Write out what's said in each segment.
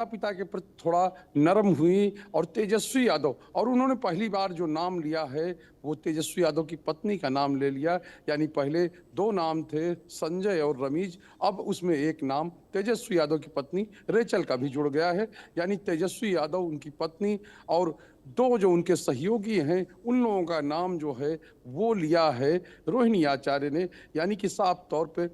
पिता के प्रति थोड़ा नरम हुई और तेजस्वी यादव, और उन्होंने पहली बार जो नाम लिया है वो तेजस्वी यादव की पत्नी का नाम ले लिया। यानी पहले दो नाम थे, संजय और रमीज, अब उसमें एक नाम तेजस्वी यादव की पत्नी रेचल का भी जुड़ गया है। यानी तेजस्वी यादव उनकी पत्नी और दो जो उनके सहयोगी हैं उन लोगों का नाम जो है वो लिया है रोहिणी आचार्य ने। यानी कि साफ तौर पे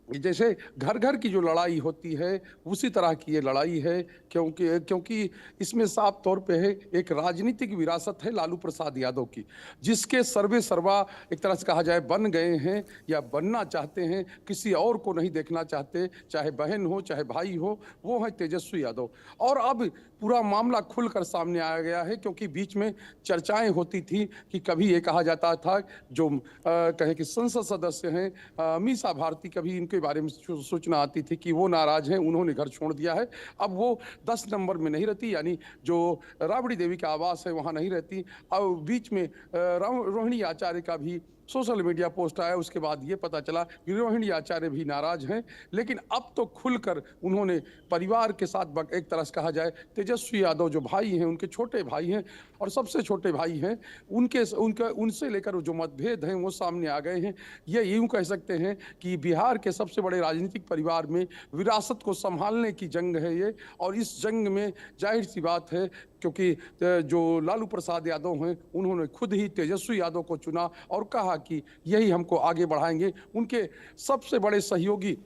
जैसे घर घर की जो लड़ाई होती है उसी तरह की ये लड़ाई है, क्योंकि क्योंकि इसमें साफ तौर पे है एक राजनीतिक विरासत है लालू प्रसाद यादव की, जिसके सर्वे सर्वा एक तरह से कहा जाए बन गए हैं या बनना चाहते हैं, किसी और को नहीं देखना चाहते, चाहे बहन हो चाहे भाई हो, वो है तेजस्वी यादव। और अब पूरा मामला खुलकर सामने आ गया है, क्योंकि बीच में चर्चाएं होती थी कि कभी ये कहा जाता था जो कहें कि संसद सदस्य हैं मीसा भारती, कभी इनके बारे में सूचना आती थी कि वो नाराज हैं, उन्होंने घर छोड़ दिया है, अब वो 10 नंबर में नहीं रहती, यानी जो राबड़ी देवी का आवास है वहां नहीं रहती। अब बीच में रोहिणी आचार्य का भी सोशल मीडिया पोस्ट आया, उसके बाद ये पता चला कि रोहिणी आचार्य भी नाराज हैं। लेकिन अब तो खुलकर उन्होंने परिवार के साथ एक तरह से कहा जाए तेजस्वी यादव जो भाई हैं, उनके छोटे भाई हैं और सबसे छोटे भाई हैं, उनसे लेकर जो मतभेद हैं वो सामने आ गए हैं। ये यूं कह सकते हैं कि बिहार के सबसे बड़े राजनीतिक परिवार में विरासत को संभालने की जंग है ये, और इस जंग में जाहिर सी बात है क्योंकि जो लालू प्रसाद यादव हैं उन्होंने खुद ही तेजस्वी यादव को चुना और कहा कि यही हमको आगे बढ़ाएंगे। उनके सबसे बड़े सहयोगी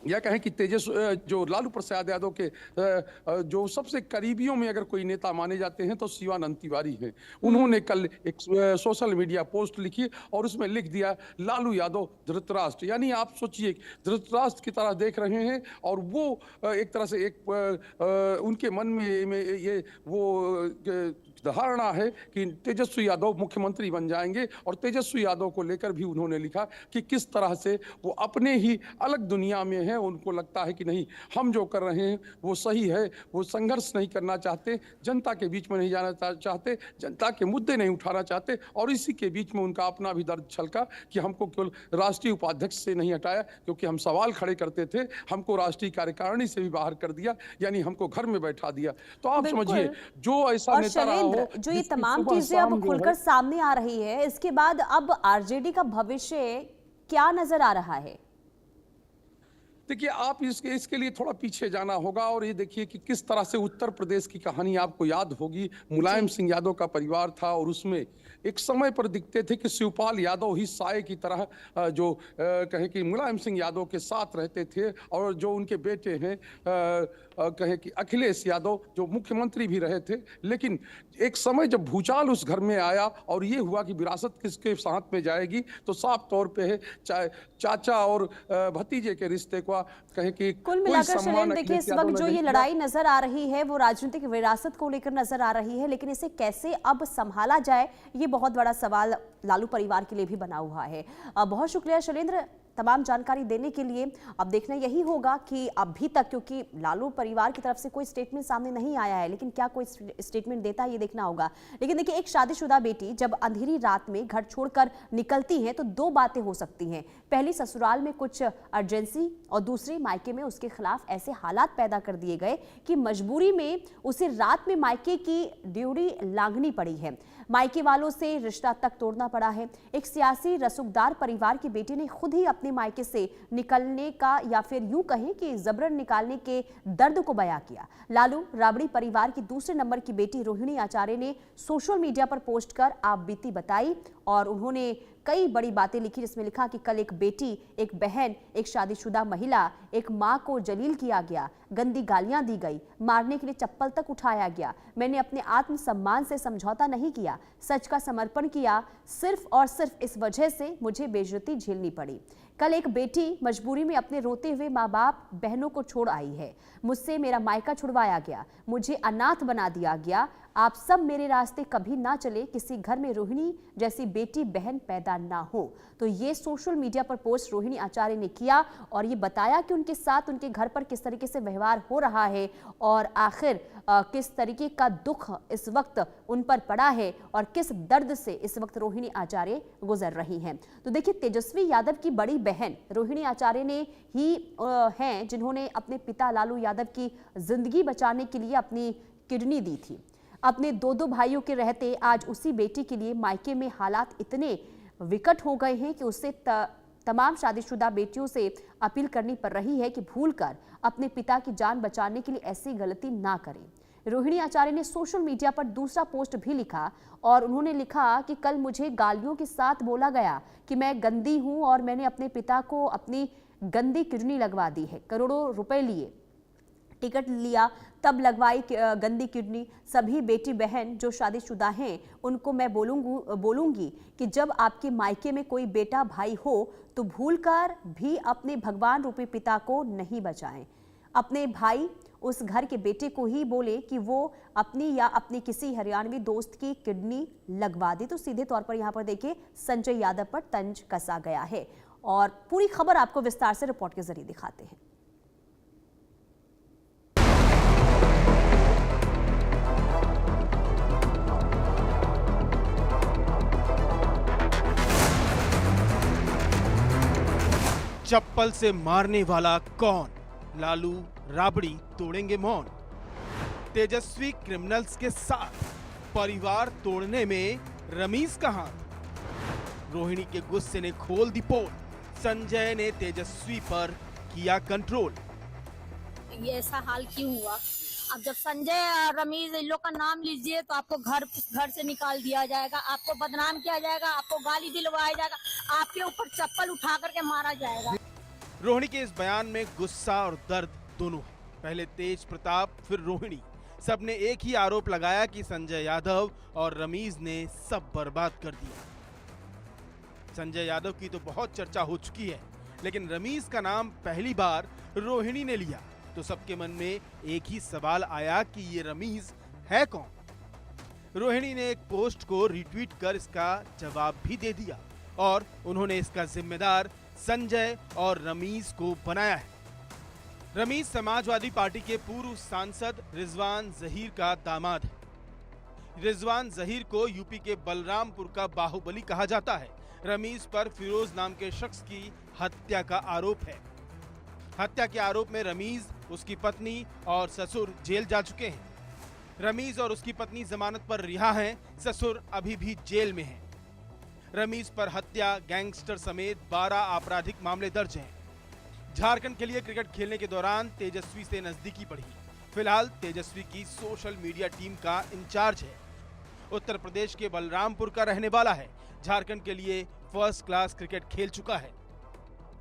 या कहें कि जो लालू प्रसाद यादव के जो सबसे करीबियों में अगर कोई नेता माने जाते हैं तो शिवानंद तिवारी हैं। उन्होंने कल एक सोशल मीडिया पोस्ट लिखी और उसमें लिख दिया लालू यादव धृतराष्ट्र, यानी आप सोचिए धृतराष्ट्र की तरह देख रहे हैं, और वो एक तरह से उनके मन में ये वो धारणा है कि तेजस्वी यादव मुख्यमंत्री बन जाएंगे। और तेजस्वी यादव को लेकर भी उन्होंने लिखा कि किस तरह से वो अपने ही अलग दुनिया में है, उनको लगता है कि नहीं हम जो कर रहे हैं वो सही है, वो संघर्ष नहीं करना चाहते, जनता के बीच में नहीं जाना चाहते, जनता के मुद्दे नहीं उठाना चाहते। और इसी के बीच में उनका अपना भी दर्द छलका कि हमको केवल राष्ट्रीय उपाध्यक्ष से नहीं हटाया, क्योंकि हम सवाल खड़े करते थे, हमको राष्ट्रीय कार्यकारिणी से भी बाहर कर दिया, यानी हमको घर में बैठा दिया। तो आप समझिए जो ऐसा नेता रहा, जो ये तमाम चीजें अब खुलकर सामने आ रही है, इसके बाद अब आरजेडी का भविष्य क्या नजर आ रहा है? देखिए आप इसके लिए थोड़ा पीछे जाना होगा और ये देखिए कि किस तरह से उत्तर प्रदेश की कहानी आपको याद होगी। मुलायम सिंह यादव का परिवार था और उसमें एक समय पर दिखते थे कि शिवपाल यादव ही साये की तरह जो कहें कि मुलायम सिंह यादव के साथ रहते थे, और जो उनके बेटे हैं कहें कि अखिलेश यादव जो मुख्यमंत्री भी रहे थे। लेकिन एक समय जब भूचाल उस घर में आया और ये हुआ कि विरासत किसके साथ में जाएगी, तो साफ तौर पे है चाचा और भतीजे के रिश्ते को कहे कि कुल मिलाकर शैलेंद्र देखिए इस वक्त जो ये लड़ाई नजर आ रही है वो राजनीतिक विरासत को लेकर नजर आ रही है, लेकिन इसे कैसे अब संभाला जाए ये बहुत बड़ा सवाल लालू परिवार के लिए भी बना हुआ है। बहुत शुक्रिया शैलेंद्र तमाम जानकारी देने के लिए। अब देखना यही होगा कि अभी तक, क्योंकि लालू परिवार की तरफ से कोई स्टेटमेंट सामने नहीं आया है, लेकिन क्या कोई स्टेटमेंट देता है ये देखना होगा। लेकिन देखिए एक शादीशुदा बेटी जब अंधेरी रात में घर छोड़कर निकलती है तो दो बातें हो सकती हैं। पहली, ससुराल में कुछ अर्जेंसी, और दूसरी, मायके में उसके खिलाफ ऐसे हालात पैदा कर दिए गए कि मजबूरी में उसे रात में मायके की ड्यूटी लांघनी पड़ी है। मायके वालों से रिश्ता तक तोड़ना पड़ा है। एक सियासी रसूखदार परिवार की बेटी ने खुद ही अपने मायके से निकलने का, या फिर यूं कहें कि जबरन निकालने के दर्द को बयां किया। लालू राबड़ी परिवार की दूसरे नंबर की बेटी रोहिणी आचार्य ने सोशल मीडिया पर पोस्ट कर आप बीती बताई, और उन्होंने कई बड़ी बातें लिखी, जिसमें लिखा कि कल एक बेटी, एक बहन, एक शादीशुदा महिला, एक मां को जलील किया गया, गंदी गालियां दी गई, मारने के लिए चप्पल तक उठाया गया। मैंने अपने आत्मसम्मान से समझौता नहीं किया, सच का समर्पण किया, सिर्फ और सिर्फ इस वजह से मुझे बेइज्जती झेलनी पड़ी। कल एक बेटी मजबूरी में अपने रोते हुए माँ बाप बहनों को छोड़ आई है। मुझसे मेरा मायका छुड़वाया गया, मुझे अनाथ बना दिया गया, आप सब मेरे रास्ते कभी ना चले, किसी घर में रोहिणी जैसी बेटी बहन पैदा ना हो। तो ये सोशल मीडिया पर पोस्ट रोहिणी आचार्य ने किया और ये बताया कि उनके साथ उनके घर पर किस तरीके से व्यवहार हो रहा है और आखिर किस तरीके का दुख इस वक्त उन पर पड़ा है और किस दर्द से इस वक्त रोहिणी आचार्य गुजर रही हैं। तो देखिए, तेजस्वी यादव की बड़ी बहन रोहिणी आचार्य ने ही हैं जिन्होंने अपने पिता लालू यादव की जिंदगी बचाने के लिए अपनी किडनी दी थी। अपने दो भाइयों के रहते आज उसी बेटी के लिए मायके में हालात इतने विकट हो गए हैं कि उससे तमाम शादीशुदा बेटियों से अपील करनी पड़ रही है कि भूलकर अपने पिता की जान बचाने के लिए ऐसी गलती ना करें। रोहिणी आचार्य ने सोशल मीडिया पर दूसरा पोस्ट भी लिखा और उन्होंने लिखा कि कल मुझे गालियों के साथ बोला गया कि मैं गंदी हूं और मैंने अपने पिता को अपनी गंदी किडनी लगवा दी है। करोड़ों रुपए लिए, टिकट लिया, तब लगवाई गंदी किडनी। सभी बेटी बहन जो शादीशुदा हैं उनको मैं बोलूंगी कि जब आपके मायके में कोई बेटा भाई हो तो भूलकर भी अपने भगवान रूपी पिता को नहीं बचाएं। अपने भाई उस घर के बेटे को ही बोले कि वो अपनी या अपनी किसी हरियाणवी दोस्त की किडनी लगवा दे। तो सीधे तौर पर यहाँ पर देखिए संजय यादव पर तंज कसा गया है और पूरी खबर आपको विस्तार से रिपोर्ट के जरिए दिखाते हैं। चप्पल से मारने वाला कौन? लालू राबड़ी तोड़ेंगे मौन। तेजस्वी क्रिमिनल्स के साथ परिवार तोड़ने में रमीज का हाथ। रोहिणी के गुस्से ने खोल दी पोल। संजय ने तेजस्वी पर किया कंट्रोल। ये ऐसा हाल क्यों हुआ? अब जब संजय और रमीज इन लोग का नाम लीजिए तो आपको घर से निकाल दिया जाएगा, आपको बदनाम किया जाएगा, आपको गाली दिलवाया जाएगा, आपके ऊपर चप्पल उठा करके मारा जाएगा। रोहिणी के इस बयान में गुस्सा और दर्द दोनों है। पहले तेज प्रताप, फिर रोहिणी, सबने एक ही आरोप लगाया कि संजय यादव और रमीज ने सब बर्बाद कर दिया। संजय यादव की तो बहुत चर्चा हो चुकी है, लेकिन रमीज का नाम पहली बार रोहिणी ने लिया तो सबके मन में एक ही सवाल आया कि ये रमीज है कौन? रोहिणी ने एक पोस्ट को रिट्वीट कर इसका जवाब भी दे दिया और उन्होंने इसका जिम्मेदार संजय और रमीज को बनाया है। रमीज समाजवादी पार्टी के पूर्व सांसद रिजवान जहीर का दामाद है। रिजवान जहीर को यूपी के बलरामपुर का बाहुबली कहा जाता है। रमीज पर फिरोज नाम के शख्स की हत्या का आरोप है। हत्या के आरोप में रमीज, उसकी पत्नी और ससुर जेल जा चुके हैं। रमीज और उसकी पत्नी जमानत पर रिहा हैं, ससुर अभी भी जेल में हैं। रमीज पर हत्या, गैंगस्टर समेत 12 आपराधिक मामले दर्ज हैं। झारखंड के लिए क्रिकेट खेलने के दौरान तेजस्वी से नजदीकी बढ़ी। फिलहाल तेजस्वी की सोशल मीडिया टीम का इंचार्ज है। उत्तर प्रदेश के बलरामपुर का रहने वाला है। झारखंड के लिए फर्स्ट क्लास क्रिकेट खेल चुका है।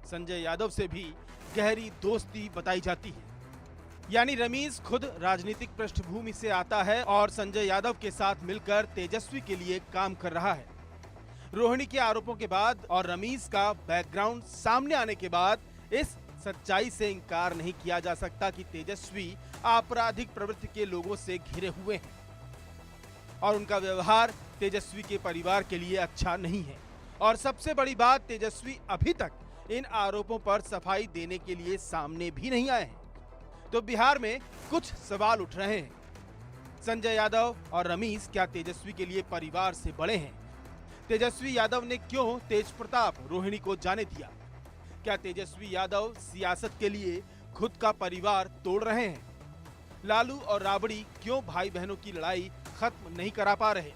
संजय यादव से भी गहरी दोस्ती बताई जाती है। यानी रमीज खुद राजनीतिक पृष्ठभूमि से आता है और संजय यादव के साथ मिलकर तेजस्वी के लिए काम कर रहा है। रोहिणी के आरोपों के बाद और रमीज का बैकग्राउंड सामने आने के बाद इस सच्चाई से इंकार नहीं किया जा सकता कि तेजस्वी आपराधिक प्रवृत्ति के लोगों से घिरे हुए हैं और उनका व्यवहार तेजस्वी के परिवार के लिए अच्छा नहीं है। और सबसे बड़ी बात, तेजस्वी अभी तक इन आरोपों पर सफाई देने के लिए सामने भी नहीं आए हैं। तो बिहार में कुछ सवाल उठ रहे हैं। संजय यादव और रमीज क्या तेजस्वी के लिए परिवार से बड़े हैं? तेजस्वी यादव ने क्यों तेज प्रताप रोहिणी को जाने दिया? क्या तेजस्वी यादव सियासत के लिए खुद का परिवार तोड़ रहे हैं? लालू और राबड़ी क्यों भाई बहनों की लड़ाई खत्म नहीं करा पा रहे?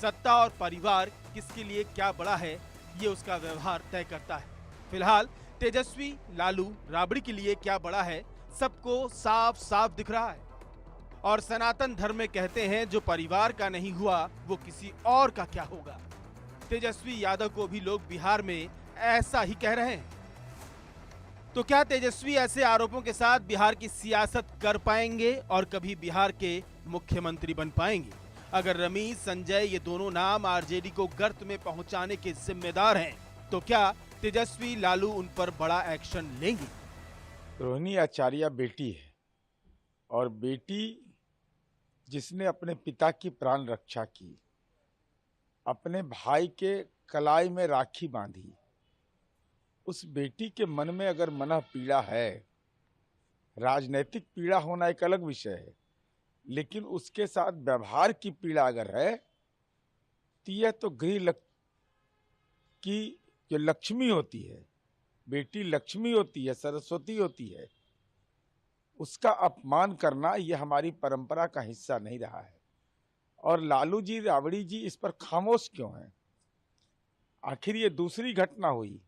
सत्ता और परिवार किसके लिए क्या बड़ा है, ये उसका व्यवहार तय करता है। फिलहाल तेजस्वी, लालू, राबड़ी के लिए क्या बड़ा है, सबको साफ साफ दिख रहा है। और सनातन धर्म में कहते हैं जो परिवार का नहीं हुआ वो किसी और का क्या होगा। तेजस्वी यादव को भी लोग बिहार में ऐसा ही कह रहे हैं। तो क्या तेजस्वी ऐसे आरोपों के साथ बिहार की सियासत कर पाएंगे और कभी बिहार के मुख्यमंत्री बन पाएंगे? अगर रमीज, संजय ये दोनों नाम आरजेडी को गर्त में पहुंचाने के जिम्मेदार हैं, तो क्या तेजस्वी, लालू उन पर बड़ा एक्शन लेंगे? रोहिणी आचार्य बेटी है और बेटी जिसने अपने पिता की प्राण रक्षा की, अपने भाई के कलाई में राखी बांधी, उस बेटी के मन में अगर मनः पीड़ा है, राजनैतिक पीड़ा होना एक अलग विषय है, लेकिन उसके साथ व्यवहार की पीड़ा अगर है तो यह तो की जो लक्ष्मी होती है, बेटी लक्ष्मी होती है, सरस्वती होती है, उसका अपमान करना यह हमारी परंपरा का हिस्सा नहीं रहा है। और लालू जी, राबड़ी जी इस पर खामोश क्यों हैं? आखिर ये दूसरी घटना हुई।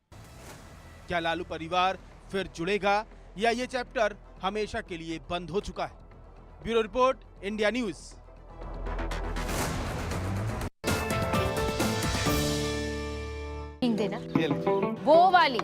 क्या लालू परिवार फिर जुड़ेगा या ये चैप्टर हमेशा के लिए बंद हो चुका है? Bureau report, India news. देना वो वाली